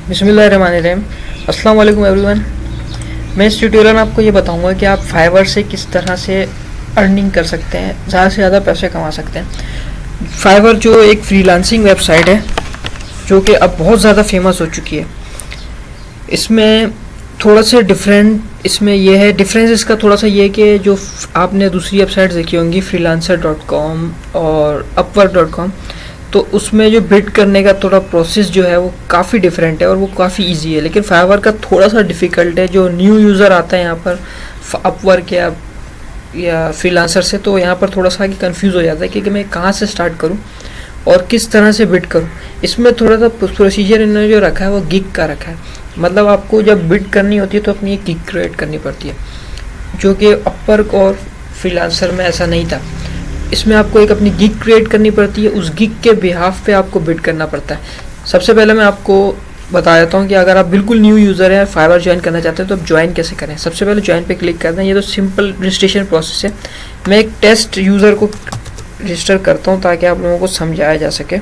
बिस्मिल्लाहिर्रहमानिर्रहीम। अस्सलाम वालेकुम एवरीवन। मैं इस ट्यूटोरियल में आपको ये बताऊंगा कि आप फाइवर से किस तरह से अर्निंग कर सकते हैं, ज़्यादा से ज़्यादा पैसे कमा सकते हैं। फाइवर जो एक फ्रीलांसिंग वेबसाइट है जो कि अब बहुत ज़्यादा फेमस हो चुकी है। इसमें थोड़ा सा इसमें यह है डिफरेंस इसका थोड़ा सा ये है कि जो आपने दूसरी वेबसाइट देखी होंगी freelancer.com और upwork.com, तो उसमें जो बिड करने का थोड़ा प्रोसेस जो है वो काफ़ी डिफरेंट है और वो काफ़ी इजी है। लेकिन फाइवर का थोड़ा सा डिफ़िकल्ट है। जो न्यू यूज़र आता है यहाँ पर अपवर्क या फ्रीलांसर से, तो यहाँ पर थोड़ा सा कंफ्यूज हो जाता है कि मैं कहाँ से स्टार्ट करूँ और किस तरह से बिड करूँ। इसमें थोड़ा सा प्रोसीजर इन्होंने जो रखा है वो गिग का रखा है। मतलब आपको जब बिड करनी होती है तो अपनी एक गिग क्रिएट करनी पड़ती है, जो कि अपवर्क और फ्रीलांसर में ऐसा नहीं था। इसमें आपको एक अपनी गिग क्रिएट करनी पड़ती है, उस गिग के बिहाफ पे आपको बिड करना पड़ता है। सबसे पहले मैं आपको बता देता हूँ कि अगर आप बिल्कुल न्यू यूज़र हैं, फाइवर ज्वाइन करना चाहते हैं, तो आप ज्वाइन कैसे करें। सबसे पहले ज्वाइन पे क्लिक करना है। ये तो सिंपल रजिस्ट्रेशन प्रोसेस है। मैं एक टेस्ट यूज़र को रजिस्टर करता हूँ ताकि आप लोगों को समझाया जा सके।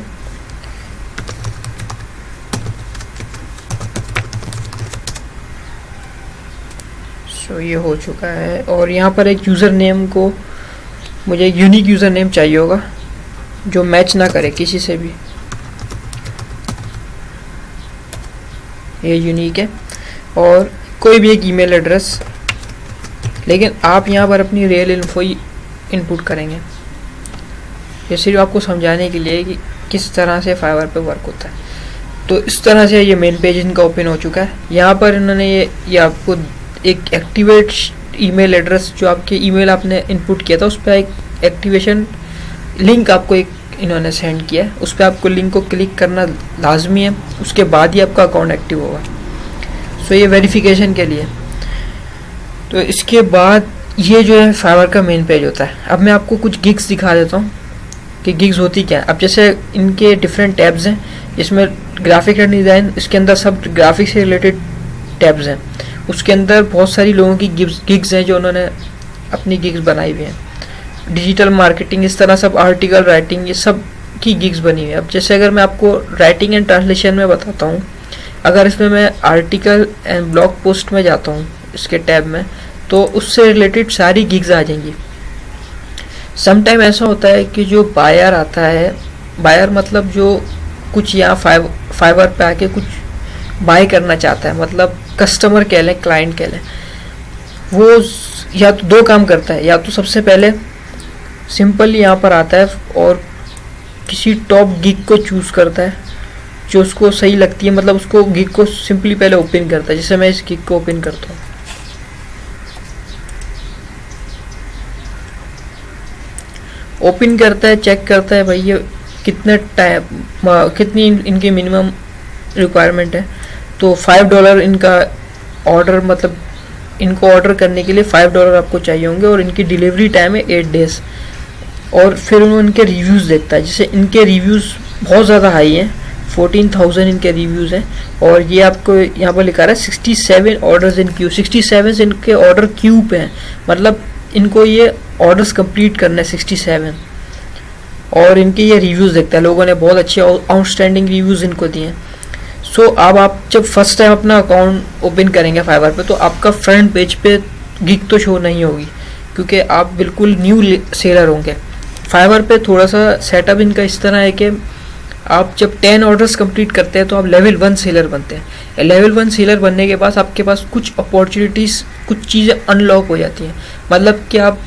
सो ये हो चुका है और यहाँ पर एक यूज़र नेम को मुझे एक यूनिक यूज़र नेम चाहिए होगा जो मैच ना करे किसी से भी। ये यूनिक है और कोई भी एक ईमेल एड्रेस, लेकिन आप यहाँ पर अपनी रियल इन्फो ही इनपुट करेंगे। ये सिर्फ आपको समझाने के लिए कि किस तरह से फाइवर पे वर्क होता है। तो इस तरह से ये मेन पेज इनका ओपन हो चुका है। यहाँ पर इन्होंने ये आपको एक एक्टिवेट ईमेल एड्रेस, जो आपके ईमेल आपने इनपुट किया था उस पर एक एक्टिवेशन लिंक आपको एक इन्होंने सेंड किया है। उस पर आपको लिंक को क्लिक करना लाजमी है, उसके बाद ही आपका अकाउंट एक्टिव होगा। सो ये वेरिफिकेशन के लिए। तो इसके बाद ये जो है फाइवर का मेन पेज होता है। अब मैं आपको कुछ गिग्स दिखा देता हूँ कि गिग्स होती क्या है। अब जैसे इनके डिफरेंट टैब्स हैं, इसमें ग्राफिक एंड डिज़ाइन, इसके अंदर सब ग्राफिक से रिलेटेड टैब्स हैं। उसके अंदर बहुत सारी लोगों की गिग्स हैं जो उन्होंने अपनी गिग्स बनाई हुई हैं। डिजिटल मार्केटिंग, इस तरह सब आर्टिकल राइटिंग, ये सब की गिग्स बनी हुई है। अब जैसे अगर मैं आपको राइटिंग एंड ट्रांसलेशन में बताता हूँ, अगर इसमें मैं आर्टिकल एंड ब्लॉग पोस्ट में जाता हूँ इसके टैब में, तो उससे रिलेटेड सारी गिग्स आ जाएंगी। समटाइम ऐसा होता है कि जो बायर आता है, बायर मतलब जो कुछ यहाँ फाइवर पे आके कुछ बाय करना चाहता है, मतलब कस्टमर कह लें, क्लाइंट कह लें, वो या तो दो काम करता है। या तो सबसे पहले सिंपल यहाँ पर आता है और किसी टॉप गिग को चूज़ करता है जो उसको सही लगती है, मतलब उसको गिग को सिंपली पहले ओपन करता है। जैसे मैं इस गिग को ओपन करता हूँ, ओपन करता है, चेक करता है भाई ये कितने टाइम, कितनी इनकी मिनिमम रिक्वायरमेंट है। तो $5 इनका ऑर्डर, मतलब इनको ऑर्डर करने के लिए $5 आपको चाहिए होंगे और इनकी डिलीवरी टाइम है 8 डेज़। और फिर उन्होंने इनके रिव्यूज़ देखता है। जैसे इनके रिव्यूज़ बहुत ज़्यादा हाई हैं, 14,000 इनके रिव्यूज़ हैं। और ये आपको यहाँ पर लिखा रहा है 67 ऑर्डर्स इन क्यू, 67 इनके ऑर्डर क्यू पे हैं, मतलब इनको ये ऑर्डर्स कंप्लीट करना है 67। और इनके ये रिव्यूज़ देखता है, लोगों ने बहुत अच्छे आउटस्टैंडिंग रिव्यूज़ इनको दिए हैं। सो अब आप जब फर्स्ट टाइम अपना अकाउंट ओपन करेंगे फाइवर पे, तो आपका फ्रंट पेज पे गिग तो शो नहीं होगी क्योंकि आप बिल्कुल न्यू सेलर होंगे। फाइवर पे थोड़ा सा सेटअप इनका इस तरह है कि आप जब 10 ऑर्डर्स कंप्लीट करते हैं तो आप लेवल 1 सेलर बनते हैं। लेवल 1 सेलर बनने के बाद आपके पास कुछ अपॉर्चुनिटीज़, कुछ चीज़ें अनलॉक हो जाती हैं। मतलब कि आप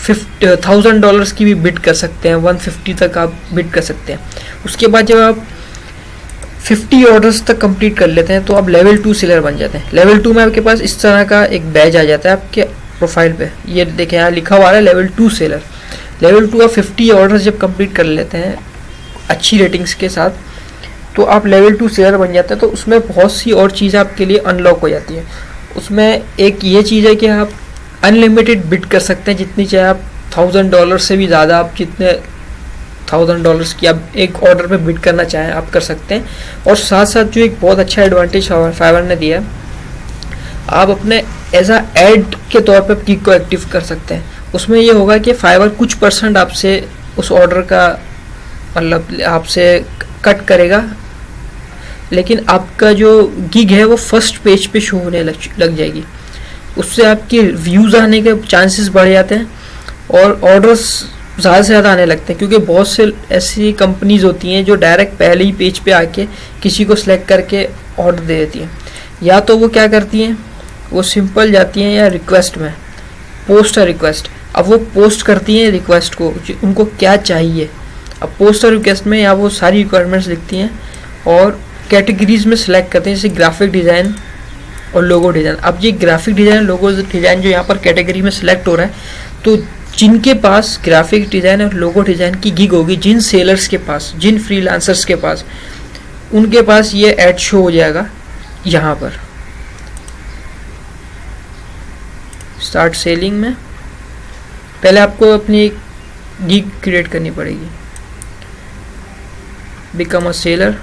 $1,000 की भी बिड कर सकते हैं, 150 तक आप बिड कर सकते हैं। उसके बाद जब आप 50 ऑर्डर्स तक कंप्लीट कर लेते हैं तो आप लेवल 2 सेलर बन जाते हैं। लेवल 2 में आपके पास इस तरह का एक बैज आ जाता है आपके प्रोफाइल पे। ये देखें यहाँ लिखा हुआ है लेवल 2 सेलर। लेवल 2 आप 50 ऑर्डर्स जब कंप्लीट कर लेते हैं अच्छी रेटिंग्स के साथ, तो आप लेवल 2 सेलर बन जाते हैं। तो उसमें बहुत सी और चीज़ें आपके लिए अनलॉक हो जाती हैं। उसमें एक ये चीज़ है कि आप अनलिमिटेड बिड कर सकते हैं, जितनी चाहे आप $1,000 से भी ज़्यादा, आप जितने $1,000 की आप एक ऑर्डर पे बिड करना चाहें आप कर सकते हैं। और साथ साथ जो एक बहुत अच्छा एडवांटेज फाइवर ने दिया, आप अपने एज आ एड के तौर पे गिग को एक्टिव कर सकते हैं। उसमें ये होगा कि फाइवर कुछ % आपसे उस ऑर्डर का, मतलब आपसे कट करेगा लेकिन आपका जो गिग है वो फर्स्ट पेज पे शो होने लग जाएगी। उससे आपके व्यूज़ आने के चांसेस बढ़ जाते हैं और ऑर्डर्स ज़्यादा से ज़्यादा आने लगते हैं, क्योंकि बहुत से ऐसी कंपनीज होती हैं जो डायरेक्ट पहले ही पेज पे आके किसी को सिलेक्ट करके ऑर्डर दे देती हैं। या तो वो क्या करती हैं, वो सिंपल जाती हैं या रिक्वेस्ट में पोस्ट और रिक्वेस्ट। अब वो पोस्ट करती हैं रिक्वेस्ट को, उनको क्या चाहिए। अब पोस्ट और रिक्वेस्ट में या वो सारी रिक्वायरमेंट्स लिखती हैं और कैटेगरीज में सेलेक्ट करते हैं, जैसे ग्राफिक डिज़ाइन और लोगो डिज़ाइन। अब ये ग्राफिक डिज़ाइन लोगो डिज़ाइन जो यहाँ पर कैटेगरी में सेलेक्ट हो रहा है, तो जिनके पास ग्राफिक डिज़ाइन और लोगो डिज़ाइन की गिग होगी, जिन सेलर्स के पास, जिन फ्रीलांसर्स के पास, उनके पास ये ऐड शो हो जाएगा यहाँ पर। स्टार्ट सेलिंग में पहले आपको अपनी एक गिग क्रिएट करनी पड़ेगी। बिकम अ सेलर,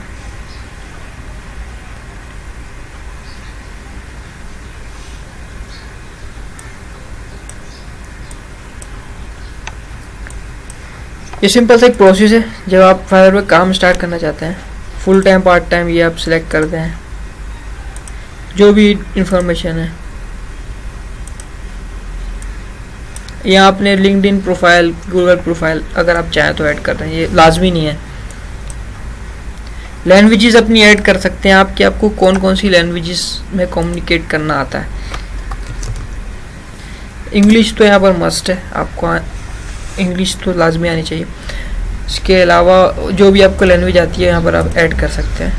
ये सिंपल सा एक प्रोसेस है। जब आप फाइवर पे काम स्टार्ट करना चाहते हैं, फुल टाइम पार्ट टाइम, ये आप सिलेक्ट करते हैं, जो भी इंफॉर्मेशन है। यहाँ आपने लिंक्डइन प्रोफाइल, गूगल प्रोफाइल अगर आप चाहें तो ऐड कर रहे हैं, ये लाजमी नहीं है। लैंग्वेजेस अपनी ऐड कर सकते हैं आप कि आपको कौन कौन सी लैंग्वेजेस में कम्युनिकेट करना आता है। इंग्लिश तो यहाँ पर मस्ट है, आपको इंग्लिश तो लाजमी आनी चाहिए। इसके अलावा जो भी आपको लैंग्वेज आती है यहाँ पर आप ऐड कर सकते हैं।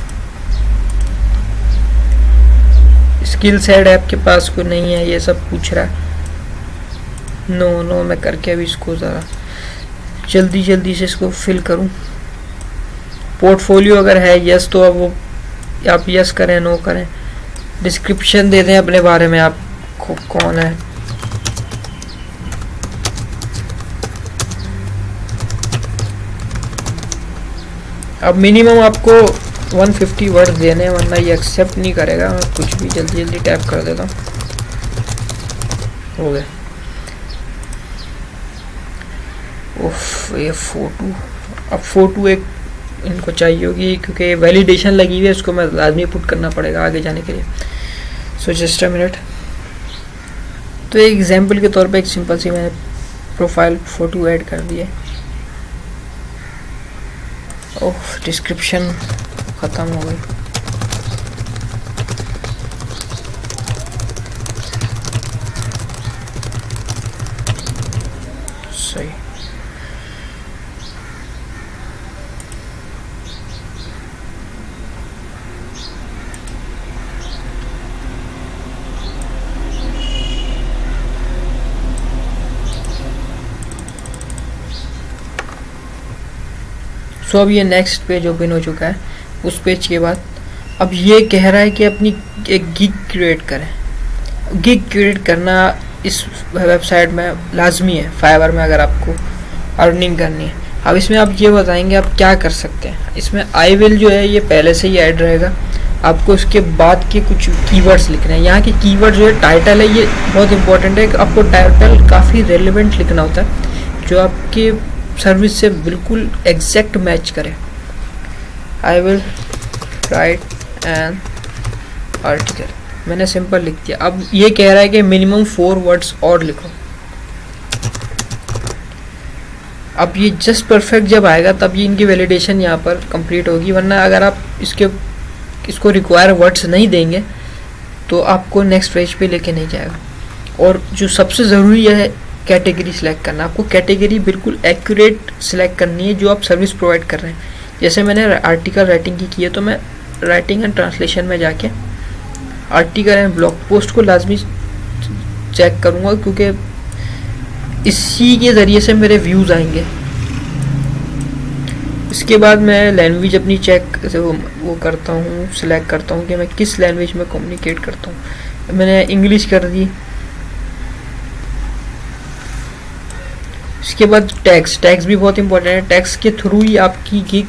स्किल सेट है आपके पास कोई नहीं है, ये सब पूछ रहा है। नो मैं करके अभी इसको ज़रा जल्दी से इसको फिल करूं। पोर्टफोलियो अगर है यस तो अब वो आप यस करें, नो करें। डिस्क्रिप्शन दे दें अपने बारे में, आप कौन है। अब मिनिमम आपको 150 वर्ड देने, वरना ये एक्सेप्ट नहीं करेगा। मैं कुछ भी जल्दी टैप कर देता हूँ, हो गया। उफ, ये फ़ोटो, अब फ़ोटो एक इनको चाहिए होगी क्योंकि वैलिडेशन लगी हुई है, इसको मैं लाजमी पुट करना पड़ेगा आगे जाने के लिए। So just a minute. तो एक एग्जांपल के तौर पे एक सिंपल सी मैंने प्रोफाइल फ़ोटो ऐड कर दी है। ओह, डिस्क्रिप्शन ख़त्म हो गई। सही। सो अब ये नेक्स्ट पेज ओपन हो चुका है। उस पेज के बाद अब ये कह रहा है कि अपनी एक गिग क्रिएट करें। गिग क्रिएट करना इस वेबसाइट में लाजमी है, फाइवर में, अगर आपको अर्निंग करनी है। अब इसमें आप ये बताएंगे आप क्या कर सकते हैं। इसमें आई विल जो है ये पहले से ही ऐड रहेगा। आपको इसके बाद के कुछ कीवर्ड्स लिखने हैं। यहाँ के कीवर्ड जो है, टाइटल है, ये बहुत इंपॉर्टेंट है कि आपको टाइटल काफ़ी रेलिवेंट लिखना होता है, जो आपके सर्विस से बिल्कुल एग्जैक्ट मैच करे। I will write an article, मैंने सिंपल लिख दिया। अब ये कह रहा है कि मिनिमम 4 वर्ड्स और लिखो। अब ये जस्ट परफेक्ट जब आएगा तब ये इनकी वैलिडेशन यहाँ पर कंप्लीट होगी, वरना अगर आप इसको रिक्वायर वर्ड्स नहीं देंगे तो आपको नेक्स्ट पेज पे लेके नहीं जाएगा। और जो सबसे ज़रूरी है, कैटेगरी सिलेक्ट करना। आपको कैटेगरी बिल्कुल एक्यूरेट सिलेक्ट करनी है जो आप सर्विस प्रोवाइड कर रहे हैं। जैसे मैंने आर्टिकल राइटिंग की है, तो मैं राइटिंग एंड ट्रांसलेशन में जाके आर्टिकल एंड ब्लॉग पोस्ट को लाजमी चेक करूँगा, क्योंकि इसी के ज़रिए से मेरे व्यूज़ आएंगे। इसके बाद मैं लैंग्वेज अपनी चेक से वो करता हूँ, सिलेक्ट करता हूँ कि मैं किस लैंग्वेज में कम्युनिकेट करता हूँ। मैंने इंग्लिश कर दी। इसके बाद टैग्स भी बहुत इंपॉर्टेंट है। टैग्स के थ्रू ही आपकी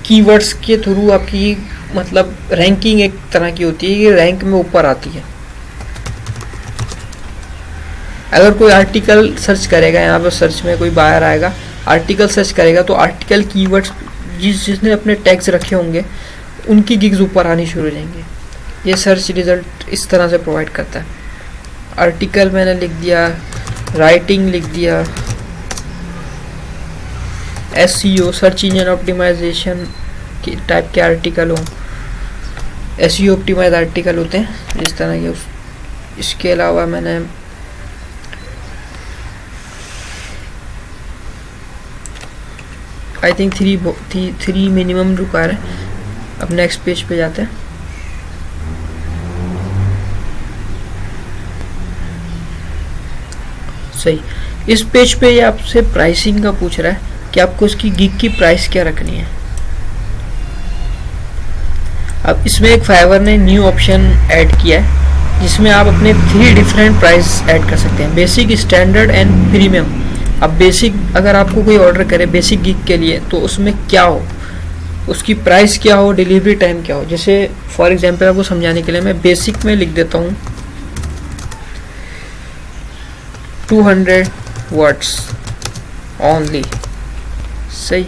कीवर्ड्स के थ्रू आपकी मतलब रैंकिंग एक तरह की होती है, ये रैंक में ऊपर आती है। अगर कोई आर्टिकल सर्च करेगा, यहाँ पर सर्च में कोई बाहर आएगा, आर्टिकल सर्च करेगा, तो आर्टिकल कीवर्ड्स जिसने अपने टैग्स रखे होंगे उनकी गिग्स ऊपर आनी शुरू हो जाएंगी। ये सर्च रिजल्ट इस तरह से प्रोवाइड करता है। आर्टिकल मैंने लिख दिया, राइटिंग लिख दिया, SEO सर्च इंजन ऑप्टिमाइजेशन की टाइप के आर्टिकल हो, SEO ऑप्टिमाइज आर्टिकल होते हैं जिस तरह के इसके अलावा मैंने I think three minimum require है। अब नेक्स्ट पेज पे जाते हैं। सही, इस पेज पे ये आपसे प्राइसिंग का पूछ रहा है कि आपको इसकी गिग की प्राइस क्या रखनी है। अब इसमें एक फाइवर ने न्यू ऑप्शन ऐड किया है जिसमें आप अपने 3 डिफरेंट प्राइस ऐड कर सकते हैं, बेसिक, स्टैंडर्ड एंड प्रीमियम। अब बेसिक अगर आपको कोई ऑर्डर करे बेसिक गिग के लिए तो उसमें क्या हो, उसकी प्राइस क्या हो, डिलीवरी टाइम क्या हो। जैसे फॉर एग्जांपल आपको समझाने के लिए मैं बेसिक में लिख देता हूँ 200 वर्ड्स ओनली। सही,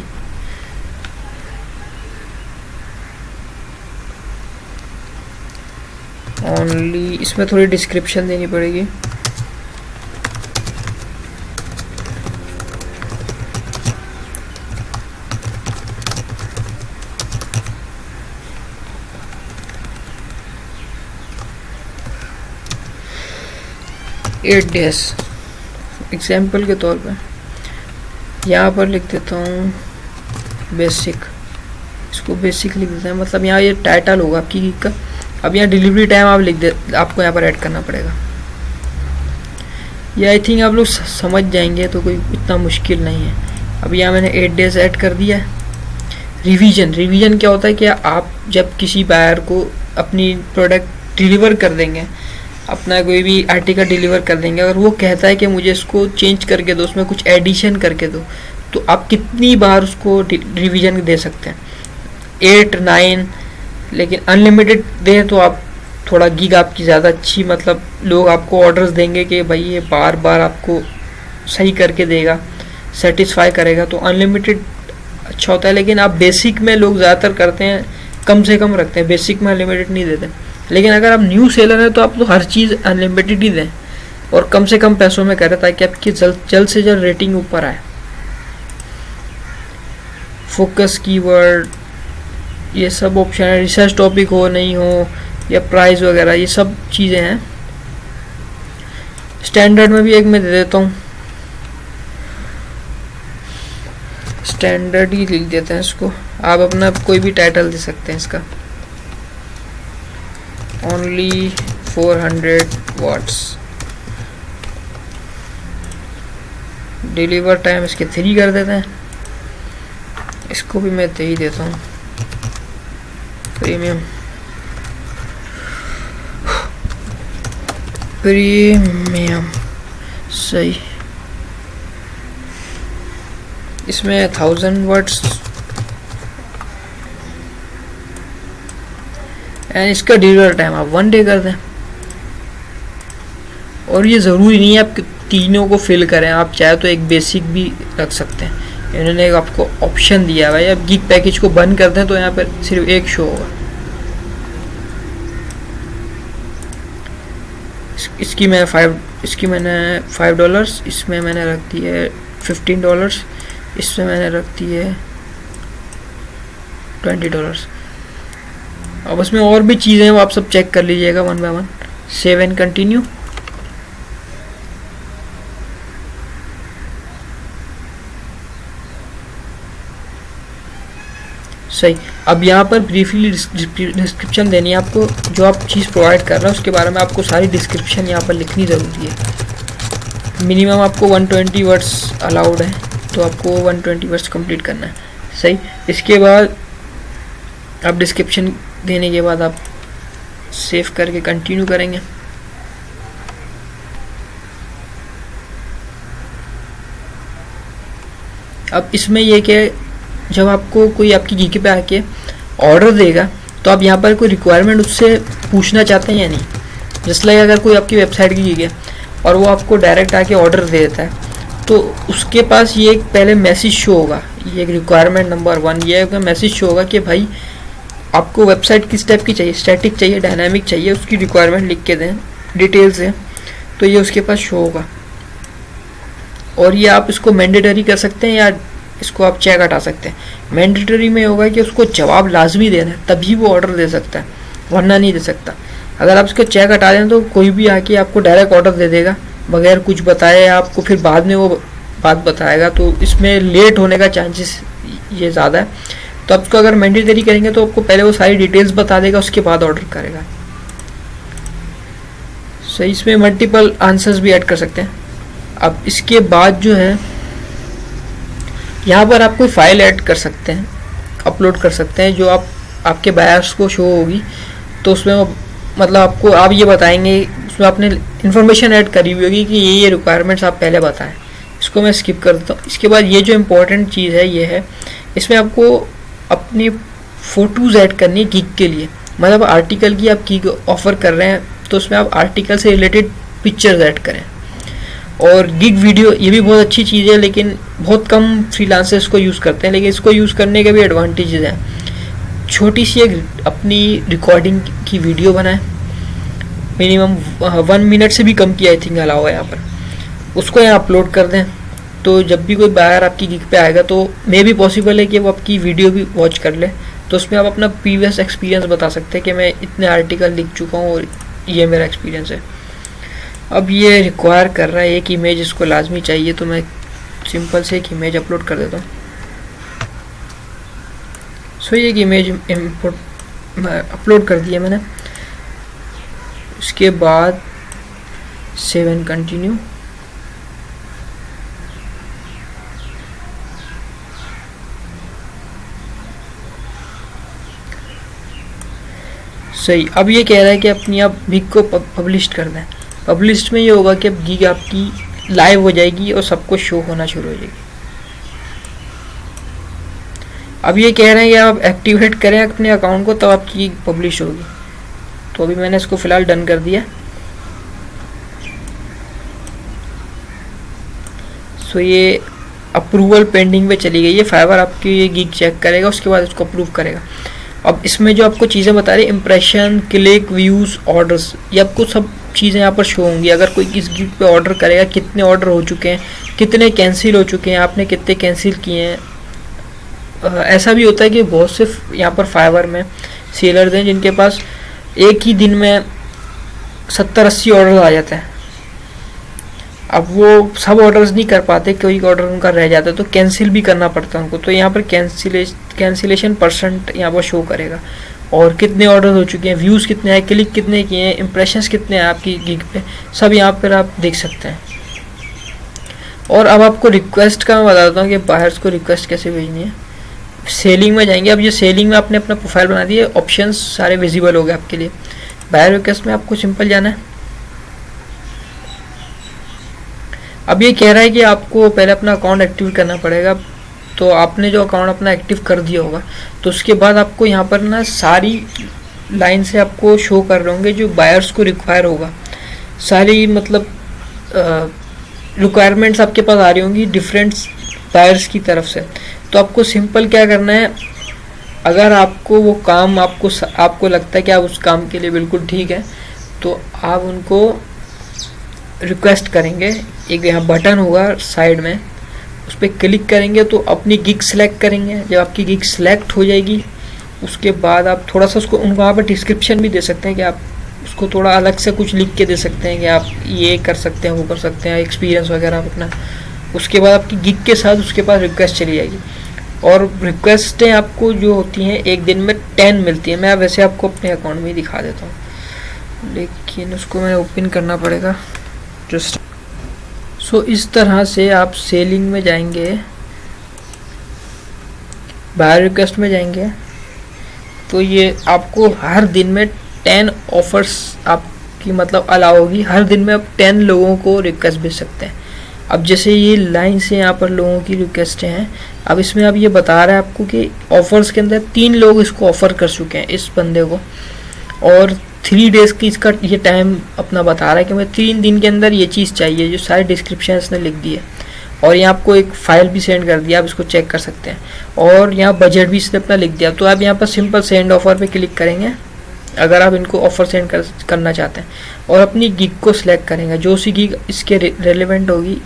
ओनली इसमें थोड़ी डिस्क्रिप्शन देनी पड़ेगी। एट डेज एग्जाम्पल के तौर पर यहाँ पर लिख देता हूँ बेसिक, इसको बेसिक लिख देते हैं। मतलब यहाँ ये टाइटल होगा आपकी गिग का। अब यहाँ डिलीवरी टाइम आप लिख दे, आपको यहाँ पर ऐड करना पड़ेगा। ये आई थिंक आप लोग समझ जाएंगे तो कोई इतना मुश्किल नहीं है। अब यहाँ मैंने 8 डेज ऐड कर दिया है। रिवीजन क्या होता है कि आप जब किसी बायर को अपनी प्रोडक्ट डिलीवर कर देंगे, अपना कोई भी आर्टिकल डिलीवर कर देंगे, अगर वो कहता है कि मुझे इसको चेंज करके दो, उसमें कुछ एडिशन करके दो, तो आप कितनी बार उसको रिवीजन दे सकते हैं, 8, 9। लेकिन अनलिमिटेड दे तो आप थोड़ा गिग आपकी ज़्यादा अच्छी, मतलब लोग आपको ऑर्डर्स देंगे कि भाई ये बार बार आपको सही करके देगा, सेटिस्फाई करेगा, तो अनलिमिटेड अच्छा होता है। लेकिन आप बेसिक में लोग ज़्यादातर करते हैं कम से कम रखते हैं, बेसिक में अनलिमिटेड नहीं देते। लेकिन अगर आप न्यू सेलर हैं तो आप तो हर चीज़ अनलिमिटेड ही दें और कम से कम पैसों में करें ताकि आपकी जल्द से जल्द रेटिंग ऊपर आए। फोकस कीवर्ड, ये सब ऑप्शन है। रिसर्च टॉपिक हो नहीं हो या प्राइस वगैरह, ये सब चीज़ें हैं। स्टैंडर्ड में भी एक मैं दे देता हूँ, स्टैंडर्ड ही लिख देते हैं इसको। आप अपना कोई भी टाइटल दे सकते हैं इसका, ओनली 400 वर्ड्स। डिलीवर टाइम इसके 3 कर देते हैं, इसको भी मैं 3 देता हूँ। प्रीमियम सही, इसमें 1000 वर्ड्स एंड इसका डिलीवर टाइम आप 1 डे कर दें। और ये ज़रूरी नहीं है आप तीनों को फिल करें, आप चाहे तो एक बेसिक भी रख सकते हैं। इन्होंने आपको ऑप्शन दिया भाई, अब गिग पैकेज को बंद कर दें तो यहाँ पर सिर्फ एक शो होगा। इसकी मैंने $5, इसमें मैंने रख दी है $15, इसमें मैंने रख दी है $20। अब उसमें और भी चीज़ें हैं, वो आप सब चेक कर लीजिएगा 1 बाय 1। Save and continue. सही, अब यहाँ पर ब्रीफली डिस्क्रिप्शन देनी है आपको। जो आप चीज़ प्रोवाइड कर रहे हैं उसके बारे में आपको सारी डिस्क्रिप्शन यहाँ पर लिखनी ज़रूरी है। मिनिमम आपको 120 वर्ड्स अलाउड है, तो आपको 120 वर्ड्स कंप्लीट करना है। सही, इसके बाद आप डिस्क्रिप्शन देने के बाद आप सेव करके कंटिन्यू करेंगे। अब इसमें ये कि जब आपको कोई आपकी गिग पे आके ऑर्डर देगा तो आप यहाँ पर कोई रिक्वायरमेंट उससे पूछना चाहते हैं या नहीं। जैसे लाइक अगर कोई आपकी वेबसाइट की गिग है और वो आपको डायरेक्ट आके ऑर्डर दे देता है तो उसके पास ये एक पहले मैसेज शो होगा, ये एक रिक्वायरमेंट नंबर 1 ये मैसेज शो होगा कि भाई आपको वेबसाइट किस टाइप की चाहिए, स्टैटिक चाहिए, डायनामिक चाहिए, उसकी रिक्वायरमेंट लिख के दें, डिटेल्स दें, तो ये उसके पास शो होगा। और ये आप इसको मैंडेटरी कर सकते हैं या इसको आप चेक हटा सकते हैं। मैंडेटरी में होगा कि उसको जवाब लाजमी देना है, तभी वो ऑर्डर दे सकता है, वरना नहीं दे सकता। अगर आप इसको चेक हटा दें तो कोई भी आके आपको डायरेक्ट ऑर्डर दे देगा बगैर कुछ बताए, आपको फिर बाद में वो बात बताएगा, तो इसमें लेट होने का चांसेस ये ज़्यादा है। तो आप इसको अगर मैंडेटरी करेंगे तो आपको पहले वो सारी डिटेल्स बता देगा, उसके बाद ऑर्डर करेगा। सो इसमें मल्टीपल आंसर्स भी ऐड कर सकते हैं। अब इसके बाद जो है यहाँ पर आप कोई फाइल ऐड कर सकते हैं, अपलोड कर सकते हैं, जो आपके बायर्स को शो होगी। तो उसमें मतलब आपको आप ये बताएंगे, उसमें आपने इन्फॉर्मेशन ऐड करी हुई होगी कि ये रिक्वायरमेंट्स आप पहले बताएं। इसको मैं स्किप कर देता हूँ। इसके बाद ये जो इम्पोर्टेंट चीज़ है ये है, इसमें आपको अपनी फ़ोटोज़ ऐड करनी है गिग के लिए। मतलब आर्टिकल की आप गिग ऑफ़र कर रहे हैं तो उसमें आप आर्टिकल से रिलेटेड पिक्चर्स ऐड करें। और गिग वीडियो ये भी बहुत अच्छी चीज़ है, लेकिन बहुत कम फ्रीलांसर्स इसको यूज़ करते हैं, लेकिन इसको यूज़ करने के भी एडवांटेजेस हैं। छोटी सी एक अपनी रिकॉर्डिंग की वीडियो बनाएं, मिनिमम 1 मिनट से भी कम की आई थिंक अलाउ है यहाँ पर, उसको यहाँ अपलोड कर दें। तो जब भी कोई बायर आपकी गिग पे आएगा तो मे भी पॉसिबल है कि वो आपकी वीडियो भी वॉच कर ले, तो उसमें आप अपना प्रीवियस एक्सपीरियंस बता सकते हैं कि मैं इतने आर्टिकल लिख चुका हूँ और ये मेरा एक्सपीरियंस है। अब ये रिक्वायर कर रहा है एक इमेज, इसको लाजमी चाहिए, तो मैं सिंपल से एक इमेज अपलोड कर देता हूँ। सो ये एक इमेज अपलोड कर दिया मैंने। इसके बाद सेव एंड कंटिन्यू। सही, अब ये कह रहा है कि अपनी आप गिग को पब्लिश कर दें। पब्लिश में ये होगा कि अब गिग आपकी लाइव हो जाएगी और सबको शो होना शुरू हो जाएगी। अब ये कह रहे हैं कि आप एक्टिवेट करें अपने अकाउंट को, तब आपकी गिग पब्लिश होगी। तो अभी मैंने इसको फ़िलहाल डन कर दिया। सो ये अप्रूवल पेंडिंग पे चली गई है। फाइवर आपकी ये गिग चेक करेगा, उसके बाद इसको अप्रूव करेगा। अब इसमें जो आपको चीज़ें बता रही है, इम्प्रेशन, क्लिक, व्यूज़, ऑर्डर्स, ये आपको सब चीज़ें यहाँ पर शो होंगी। अगर कोई किस गिग पे ऑर्डर करेगा, कितने ऑर्डर हो चुके हैं, कितने कैंसिल हो चुके हैं, आपने कितने कैंसिल किए हैं। ऐसा भी होता है कि बहुत से यहाँ पर फाइवर में सेलर्स हैं जिनके पास एक ही दिन में 70-80 ऑर्डर आ जाते हैं। अब वो सब ऑर्डर्स नहीं कर पाते, कोई ऑर्डर उनका रह जाता है तो कैंसिल भी करना पड़ता है उनको। तो यहाँ पर कैंसिलेशन परसेंट यहाँ पर शो करेगा, और कितने ऑर्डर हो चुके हैं, व्यूज़ कितने हैं, क्लिक कितने किए हैं, इंप्रेशंस कितने हैं आपकी गिग पे, सब यहाँ पर आप देख सकते हैं। और अब आपको रिक्वेस्ट का मैं बताता हूँ कि बायर्स को रिक्वेस्ट कैसे भेजनी है। सेलिंग में जाएंगे। अब ये सेलिंग में आपने अपना प्रोफाइल बना दिया, ऑप्शंस सारे विजिबल हो गए आपके लिए। बायर रिक्वेस्ट में आपको सिंपल जाना है। अब ये कह रहा है कि आपको पहले अपना अकाउंट एक्टिव करना पड़ेगा। तो आपने जो अकाउंट अपना एक्टिव कर दिया होगा, तो उसके बाद आपको यहाँ पर ना सारी लाइन से आपको शो कर रहे होंगे जो बायर्स को रिक्वायर होगा। सारी मतलब रिक्वायरमेंट्स आपके पास आ रही होंगी डिफरेंट बायर्स की तरफ से। तो आपको सिंपल क्या करना है, अगर आपको वो काम आपको लगता है कि आप उस काम के लिए बिल्कुल ठीक है, तो आप उनको रिक्वेस्ट करेंगे। एक यहाँ बटन होगा साइड में, उस पर क्लिक करेंगे तो अपनी गिग सेलेक्ट करेंगे। जब आपकी गिग सेलेक्ट हो जाएगी, उसके बाद आप थोड़ा सा उसको वहाँ पर डिस्क्रिप्शन भी दे सकते हैं कि आप उसको थोड़ा अलग से कुछ लिख के दे सकते हैं कि आप ये कर सकते हैं, वो कर सकते हैं, एक्सपीरियंस वगैरह अपना। उसके बाद आपकी गिग के साथ उसके पास रिक्वेस्ट चली जाएगी। और रिक्वेस्टें आपको जो होती हैं एक दिन में 10 मिलती हैं। मैं वैसे आपको अपने अकाउंट में ही दिखा देता हूँ, लेकिन उसको मैं ओपन करना पड़ेगा जस्ट। सो इस तरह से आप सेलिंग में जाएंगे, बायर रिक्वेस्ट में जाएंगे, तो ये आपको हर दिन में 10 ऑफर्स आपकी मतलब अलाउ होगी। हर दिन में आप 10 लोगों को रिक्वेस्ट भेज सकते हैं। अब जैसे ये लाइन से यहाँ पर लोगों की रिक्वेस्टें हैं। अब इसमें अब ये बता रहा है आपको कि ऑफर्स के अंदर 3 लोग इसको ऑफ़र कर चुके हैं इस बंदे को, और 3 डेज़ की इसका ये टाइम अपना बता रहा है कि मैं 3 दिन के अंदर ये चीज़ चाहिए, जो सारे डिस्क्रिप्शन इसने लिख दी है। और यहाँ आपको एक फ़ाइल भी सेंड कर दिया, आप इसको चेक कर सकते हैं। और यहाँ बजट भी इसने अपना लिख दिया, तो आप यहाँ पर सिंपल सेंड ऑफर पे क्लिक करेंगे अगर आप इनको ऑफ़र सेंड करना चाहते हैं, और अपनी गिग को सिलेक्ट करेंगे। जो सी गिग इसके रेलेवेंट होगी,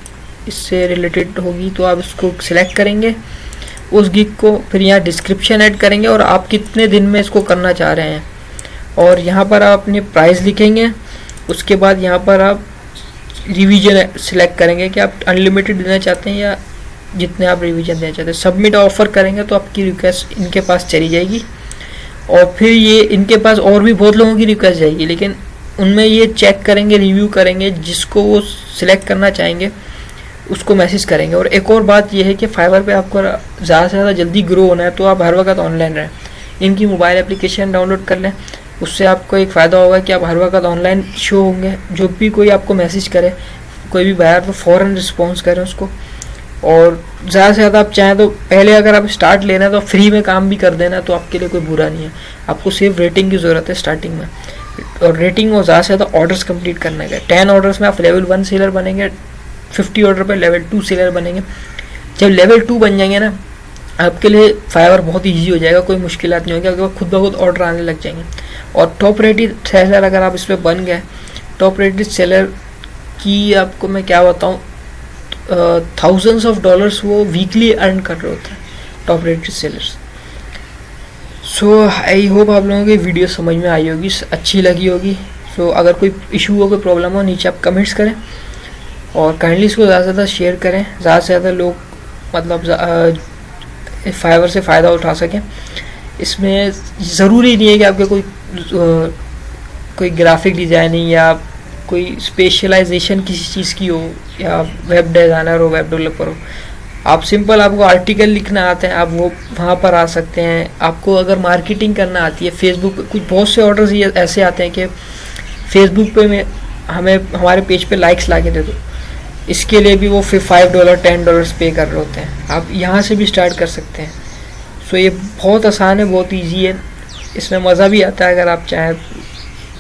इससे रिलेटेड होगी, तो आप इसको सिलेक्ट करेंगे उस गिग को। फिर यहाँ डिस्क्रिप्शन ऐड करेंगे और आप कितने दिन में इसको करना चाह रहे हैं, और यहाँ पर आप अपनी प्राइस लिखेंगे। उसके बाद यहाँ पर आप रिवीजन सिलेक्ट करेंगे कि आप अनलिमिटेड देना चाहते हैं या जितने आप रिवीजन देना चाहते हैं। सबमिट ऑफर करेंगे तो आपकी रिक्वेस्ट इनके पास चली जाएगी, और फिर ये इनके पास और भी बहुत लोगों की रिक्वेस्ट जाएगी, लेकिन उनमें ये चेक करेंगे, रिव्यू करेंगे, जिसको वो सिलेक्ट करना चाहेंगे उसको मैसेज करेंगे। और एक और बात ये है कि फाइवर पे आपको ज़्यादा से ज़्यादा जल्दी ग्रो होना है तो आप हर वक्त ऑनलाइन रहें। इनकी मोबाइल एप्लीकेशन डाउनलोड कर लें, उससे आपको एक फ़ायदा होगा कि आप हर वक्त ऑनलाइन शो होंगे। जो भी कोई आपको मैसेज करे, कोई भी बायर, तो फ़ौरन रिस्पॉन्स करें उसको। और ज़्यादा से ज़्यादा आप चाहें तो पहले अगर आप स्टार्ट लेना है तो फ्री में काम भी कर देना, तो आपके लिए कोई बुरा नहीं है। आपको सिर्फ रेटिंग की ज़रूरत है स्टार्टिंग में, और रेटिंग और ज़्यादा से ज़्यादा ऑर्डर्स कंप्लीट करने का। 10 ऑर्डर्स में आप लेवल 1 सेलर बनेंगे, 50 ऑर्डर पर लेवल 2 सेलर बनेंगे। जब लेवल 2 बन जाएंगे ना, आपके लिए फाइवर बहुत ईजी हो जाएगा, कोई मुश्किलात नहीं होगी, आपके पास खुद ब खुद ऑर्डर आने लग जाएंगे। और टॉप रेटेड सेलर अगर आप इसमें बन गए, टॉप रेटेड सेलर की आपको मैं क्या बताऊँ, थाउजेंड्स ऑफ डॉलर्स वो वीकली अर्न कर रहे होते हैं top rated sellers. So I hope आप लोगों की वीडियो समझ में आई होगी, अच्छी लगी होगी। सो अगर कोई इशू हो, कोई प्रॉब्लम हो, नीचे आप कमेंट्स करें, और काइंडली इसको ज़्यादा से ज़्यादा शेयर करें, ज़्यादा से ज़्यादा लोग मतलब फाइवर से फ़ायदा उठा सकें। इसमें ज़रूरी नहीं है कि आपके कोई ग्राफिक डिज़ाइनिंग या कोई स्पेशलाइजेशन किसी चीज़ की हो, या वेब डिज़ाइनर हो, वेब डेवलपर हो। आप सिंपल, आपको आर्टिकल लिखना आता है, आप वो वहाँ पर आ सकते हैं। आपको अगर मार्केटिंग करना आती है, फेसबुक पे कुछ बहुत से ऑर्डर्स ये ऐसे आते हैं कि फेसबुक पे हमें हमारे पेज पे लाइक्स ला के दे दो, इसके लिए भी वो फिर $5 $10 पे कर रहे होते हैं। आप यहाँ से भी स्टार्ट कर सकते हैं। सो ये बहुत आसान है, बहुत ईजी है, इसमें मज़ा भी आता है। अगर आप चाहें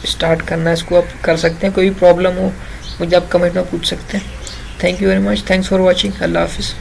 स्टार्ट करना, इसको आप कर सकते हैं। कोई भी प्रॉब्लम हो मुझे आप कमेंट में पूछ सकते हैं। Thank you very much, thanks for watching, अल्लाह हाफिज़।